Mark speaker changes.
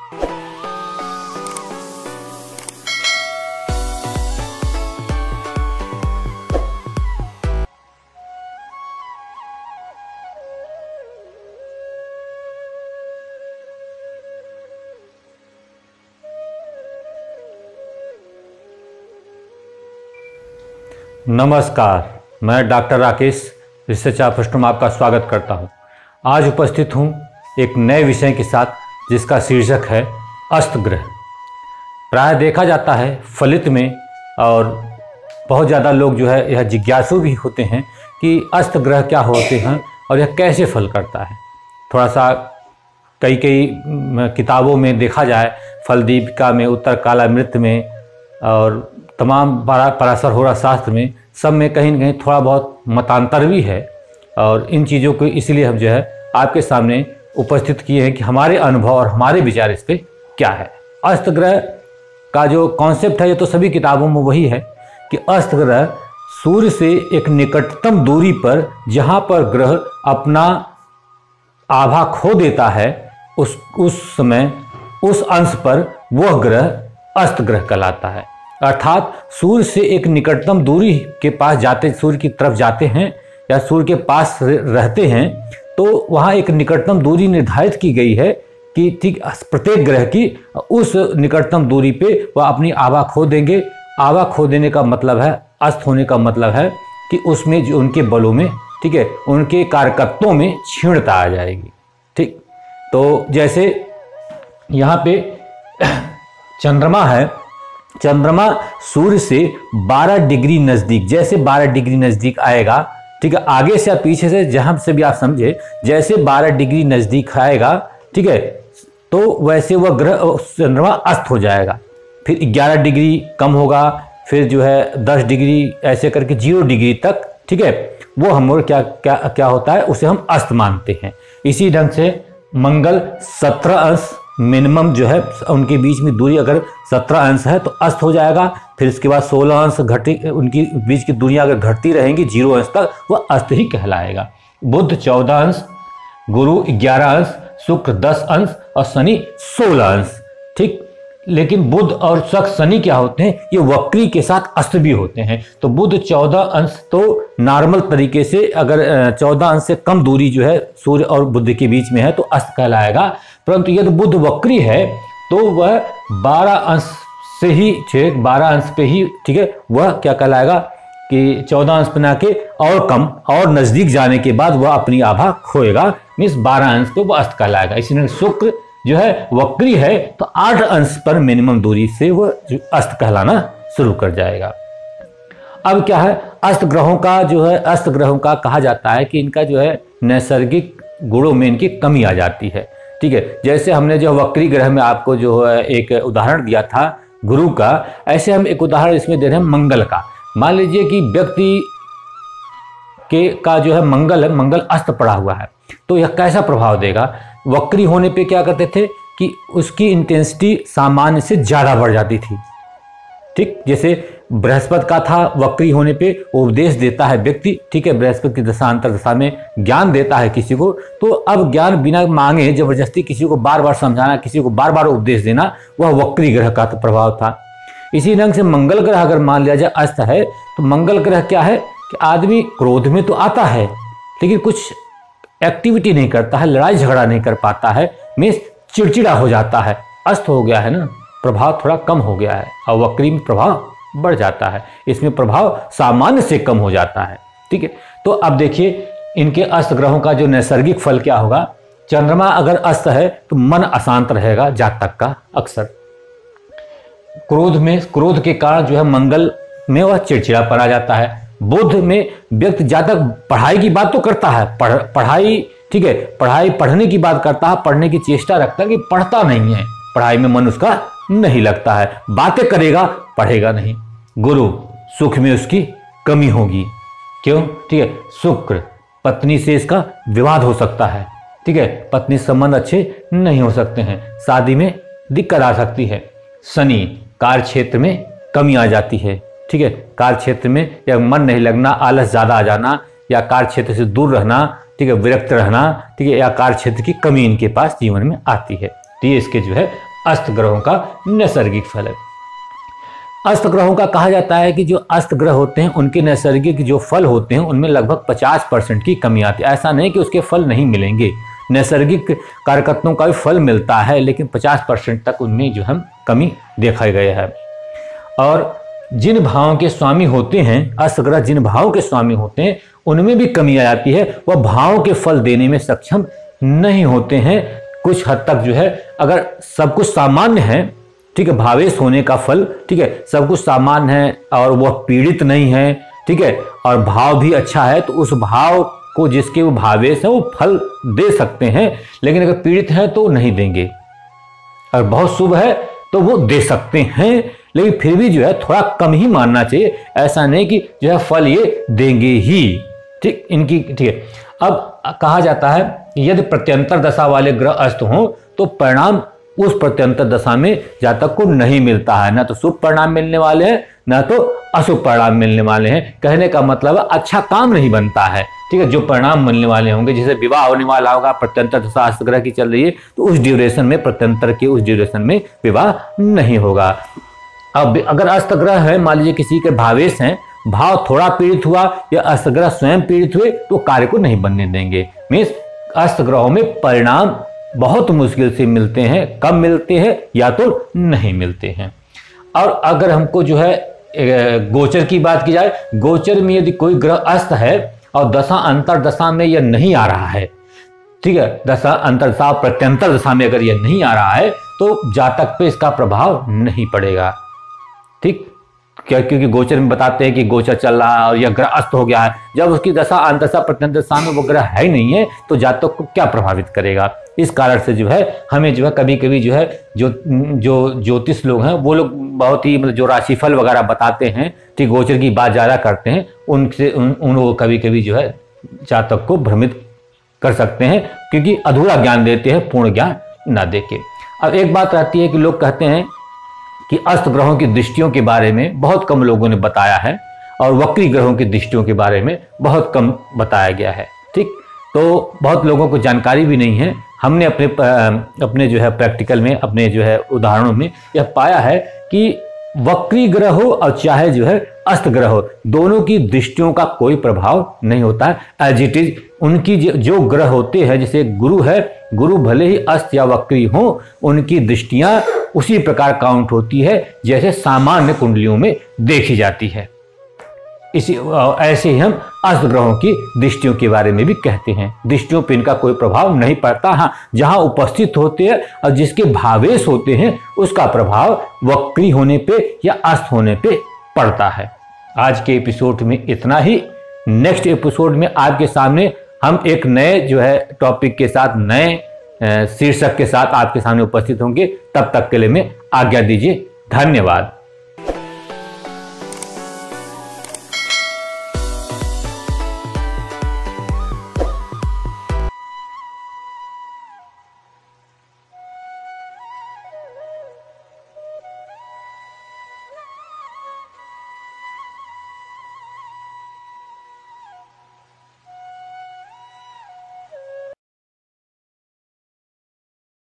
Speaker 1: नमस्कार, मैं doctor Rakesh research officer में आपका स्वागत करता हूं। आज उपस्थित हूं एक नए विषय के साथ जिसका शीर्षक है अस्त ग्रह। प्राय देखा जाता है फलित में, और बहुत ज़्यादा लोग जो है यह जिज्ञासु भी होते हैं कि अस्त ग्रह क्या होते हैं और यह कैसे फल करता है। थोड़ा सा कई किताबों में देखा जाए, फलदीपिका में, उत्तर कालामृत में और तमाम पराशर होरा शास्त्र में, सब में कहीं न कहीं थोड़ा बहुत मतांतर भी है। और इन चीज़ों को इसलिए हम जो है आपके सामने उपस्थित किए हैं कि हमारे अनुभव और हमारे विचार इस पर क्या है। अस्त ग्रह का जो कॉन्सेप्ट है ये तो सभी किताबों में वही है कि अस्त ग्रह सूर्य से एक निकटतम दूरी पर जहाँ पर ग्रह अपना आभा खो देता है, उस समय उस अंश पर वह ग्रह अस्त ग्रह कहलाता है। अर्थात सूर्य से एक निकटतम दूरी के पास जाते, सूर्य की तरफ जाते हैं या सूर्य के पास रहते हैं, तो वहाँ एक निकटतम दूरी निर्धारित की गई है कि ठीक प्रत्येक ग्रह की उस निकटतम दूरी पे वह अपनी आभा खो देंगे। आभा खो देने का मतलब है, अस्त होने का मतलब है कि उसमें जो उनके बलों में, ठीक है, उनके कारकत्वों में क्षीणता आ जाएगी। ठीक, तो जैसे यहाँ पे चंद्रमा है, चंद्रमा सूर्य से 12 डिग्री नज़दीक, जैसे 12 डिग्री नज़दीक आएगा, ठीक है, आगे से या पीछे से जहाँ से भी आप समझे, जैसे 12 डिग्री नज़दीक आएगा, ठीक है, तो वैसे वह ग्रह चंद्रमा अस्त हो जाएगा। फिर 11 डिग्री कम होगा, फिर जो है 10 डिग्री, ऐसे करके 0 डिग्री तक, ठीक है, वो हम लोग क्या होता है, उसे हम अस्त मानते हैं। इसी ढंग से मंगल 17 अंश मिनिमम जो है, उनके बीच में दूरी अगर 17 अंश है तो अस्त हो जाएगा। फिर इसके बाद 16 अंश घटी, उनकी बीच की दूरियां अगर घटती रहेंगी 0 अंश तक, वह अस्त ही कहलाएगा। बुध 14 अंश, गुरु 11 अंश, शुक्र 10 अंश और शनि 16 अंश। ठीक, लेकिन बुध और शनि क्या होते हैं, ये वक्री के साथ अस्त भी होते हैं। तो बुध 14 अंश तो नॉर्मल तरीके से, अगर 14 अंश से कम दूरी जो है सूर्य और बुध के बीच में है तो अस्त कहलाएगा। परंतु यदि बुध वक्री है तो वह 12 अंश से ही, 12 अंश पे ही, ठीक है, वह क्या कहलाएगा कि 14 अंश बना के और कम और नजदीक जाने के बाद वह अपनी आभा खोएगा, मीन्स 12 अंश तो वह अस्त कहलाएगा। इसलिए शुक्र जो है वक्री है तो 8 अंश पर मिनिमम दूरी से वह अस्त कहलाना शुरू कर जाएगा। अब क्या है, अस्त ग्रहों का जो है, अस्त ग्रहों का कहा जाता है कि इनका जो है नैसर्गिक गुणों में इनकी कमी आ जाती है। ठीक है, जैसे हमने जो वक्री ग्रह में आपको जो है एक उदाहरण दिया था गुरु का, ऐसे हम एक उदाहरण इसमें दे रहे हैं मंगल का। मान लीजिए कि व्यक्ति का जो है मंगल है, मंगल अस्त पड़ा हुआ है, तो यह कैसा प्रभाव देगा। वक्री होने पे क्या करते थे कि उसकी इंटेंसिटी सामान्य से ज़्यादा बढ़ जाती थी। ठीक, जैसे बृहस्पति का था, वक्री होने पे उपदेश देता है व्यक्ति, ठीक है, बृहस्पति की दशा अंतर दशा में ज्ञान देता है किसी को, तो अब ज्ञान बिना मांगे जबरदस्ती किसी को बार बार समझाना, किसी को बार बार उपदेश देना, वह वक्री ग्रह का तो प्रभाव था। इसी ढंग से मंगल ग्रह अगर मान लिया जाए अस्त है, तो मंगल ग्रह क्या है कि आदमी क्रोध में तो आता है लेकिन कुछ एक्टिविटी नहीं करता है, लड़ाई झगड़ा नहीं कर पाता है, मीन्स चिड़चिड़ा हो जाता है। अस्त हो गया है ना, प्रभाव थोड़ा कम हो गया है, और वक्री में प्रभाव बढ़ जाता है, इसमें प्रभाव सामान्य से कम हो जाता है। ठीक है, तो अब देखिए इनके अस्त ग्रहों का जो नैसर्गिक फल क्या होगा। चंद्रमा अगर अस्त है तो मन अशांत रहेगा जातक का अक्सर। क्रोध के कारण जो है मंगल में वह चिड़चिड़ापन आ जाता है। बुध में व्यक्ति जातक पढ़ाई की बात तो करता है, पढ़ाई, ठीक है, पढ़ाई पढ़ने की बात करता है, पढ़ने की चेष्टा रखता है, कि पढ़ता नहीं है, पढ़ाई में मन उसका नहीं लगता है, बातें करेगा पढ़ेगा नहीं। गुरु सुख में उसकी कमी होगी, क्यों, ठीक है, शुक्र पत्नी से इसका विवाद हो सकता है, ठीक है, पत्नी संबंध अच्छे नहीं हो सकते हैं, शादी में दिक्कत आ सकती है। शनि कार्य क्षेत्र में कमी आ जाती है, ठीक है, कार्य क्षेत्र में या मन नहीं लगना, आलस ज़्यादा आ जाना, या कार्य क्षेत्र से दूर रहना, ठीक है, विरक्त रहना, ठीक है, या कार्य क्षेत्र की कमी इनके पास जीवन में आती है। तो ये इसके जो है अस्त ग्रहों का नैसर्गिक फल है। अस्त ग्रहों का कहा जाता है कि जो अस्त ग्रह होते हैं उनके नैसर्गिक जो फल होते हैं उनमें लगभग 50% की कमी आती है। ऐसा नहीं कि उसके फल नहीं मिलेंगे, नैसर्गिक कारकत्वों का भी फल मिलता है, लेकिन 50% तक उनमें जो हम कमी देखा गया है। और जिन भावों के स्वामी होते हैं, अस्त ग्रह जिन भावों के स्वामी होते हैं उनमें भी कमी आ जाती है, वह भावों के फल देने में सक्षम नहीं होते हैं। कुछ हद तक जो है अगर सब कुछ सामान्य है, ठीक है, भावेश होने का फल, ठीक है, सब कुछ सामान्य है और वह पीड़ित नहीं है, ठीक है, और भाव भी अच्छा है, तो उस भाव को जिसके वो भावेश है वो फल दे सकते हैं। लेकिन अगर पीड़ित है तो नहीं देंगे, और बहुत शुभ है तो वो दे सकते हैं, लेकिन फिर भी जो है थोड़ा कम ही मानना चाहिए। ऐसा नहीं कि जो है फल ये देंगे ही, ठीक इनकी, ठीक है। अब कहा जाता है कि यदि प्रत्यंतर दशा वाले ग्रह अस्त हों तो परिणाम उस प्रत्यंतर दशा में जातक को नहीं मिलता है, ना तो शुभ परिणाम मिलने वाले हैं ना तो अशुभ परिणाम मिलने वाले हैं। कहने का मतलब है अच्छा काम नहीं बनता है, ठीक है। जो परिणाम मिलने वाले होंगे, जैसे विवाह होने वाला होगा, प्रत्यंतर दशा अस्त ग्रह की चल रही है तो उस ड्यूरेशन में, प्रत्यंतर के उस ड्यूरेशन में विवाह नहीं होगा। अब अगर अस्त ग्रह है, मान लीजिए किसी के भावेश हैं, भाव थोड़ा पीड़ित हुआ या अस्त ग्रह स्वयं पीड़ित हुए तो कार्य को नहीं बनने देंगे। मीन्स अस्त ग्रहों में परिणाम बहुत मुश्किल से मिलते हैं, कम मिलते हैं या तो नहीं मिलते हैं। और अगर हमको जो है गोचर की बात की जाए, गोचर में यदि कोई ग्रह अस्त है और दशा अंतर दशा में यह नहीं आ रहा है, ठीक है, दशा अंतर दशा प्रत्यंतर दशा में अगर यह नहीं आ रहा है तो जातक पे इसका प्रभाव नहीं पड़ेगा, ठीक। क्योंकि गोचर में बताते हैं कि गोचर चल रहा है और यह ग्रह अस्त हो गया है, जब उसकी दशा अंतरदशा प्रत्यंतर दशा में वो ग्रह है ही नहीं है तो जातक को क्या प्रभावित करेगा। इस कारण से जो है हमें जो है कभी कभी जो है जो ज्योतिष लोग हैं वो लोग बहुत ही मतलब जो राशिफल वगैरह बताते हैं, ठीक, गोचर की बात ज़्यादा करते हैं, उनसे उन लोगों को कभी कभी जो है जातक को भ्रमित कर सकते हैं, क्योंकि अधूरा ज्ञान देते हैं, पूर्ण ज्ञान ना देके। अब एक बात रहती है कि लोग कहते हैं कि अस्त ग्रहों की दृष्टियों के बारे में बहुत कम लोगों ने बताया है और वक्री ग्रहों की दृष्टियों के बारे में बहुत कम बताया गया है, ठीक। तो बहुत लोगों को जानकारी भी नहीं है। हमने अपने जो है प्रैक्टिकल में, अपने जो है उदाहरणों में यह पाया है कि वक्री ग्रह हो और चाहे जो है अस्त ग्रह हो, दोनों की दृष्टियों का कोई प्रभाव नहीं होता है। एज इट इज उनकी जो ग्रह होते हैं, जैसे गुरु है, गुरु भले ही अस्त या वक्री हो, उनकी दृष्टियां उसी प्रकार काउंट होती है जैसे सामान्य कुंडलियों में देखी जाती है। ऐसे ही हम अस्त ग्रहों की दृष्टियों के बारे में भी कहते हैं। दृष्टियों पर इनका कोई प्रभाव नहीं पड़ता। हाँ, जहां उपस्थित होते हैं और जिसके भावेश होते हैं उसका प्रभाव वक्री होने पे या अस्त होने पे पड़ता है। आज के एपिसोड में इतना ही। नेक्स्ट एपिसोड में आपके सामने हम एक नए जो है टॉपिक के साथ, नए शीर्षक के साथ आपके सामने उपस्थित होंगे। तब तक के लिए मैं आज्ञा दीजिए। धन्यवाद।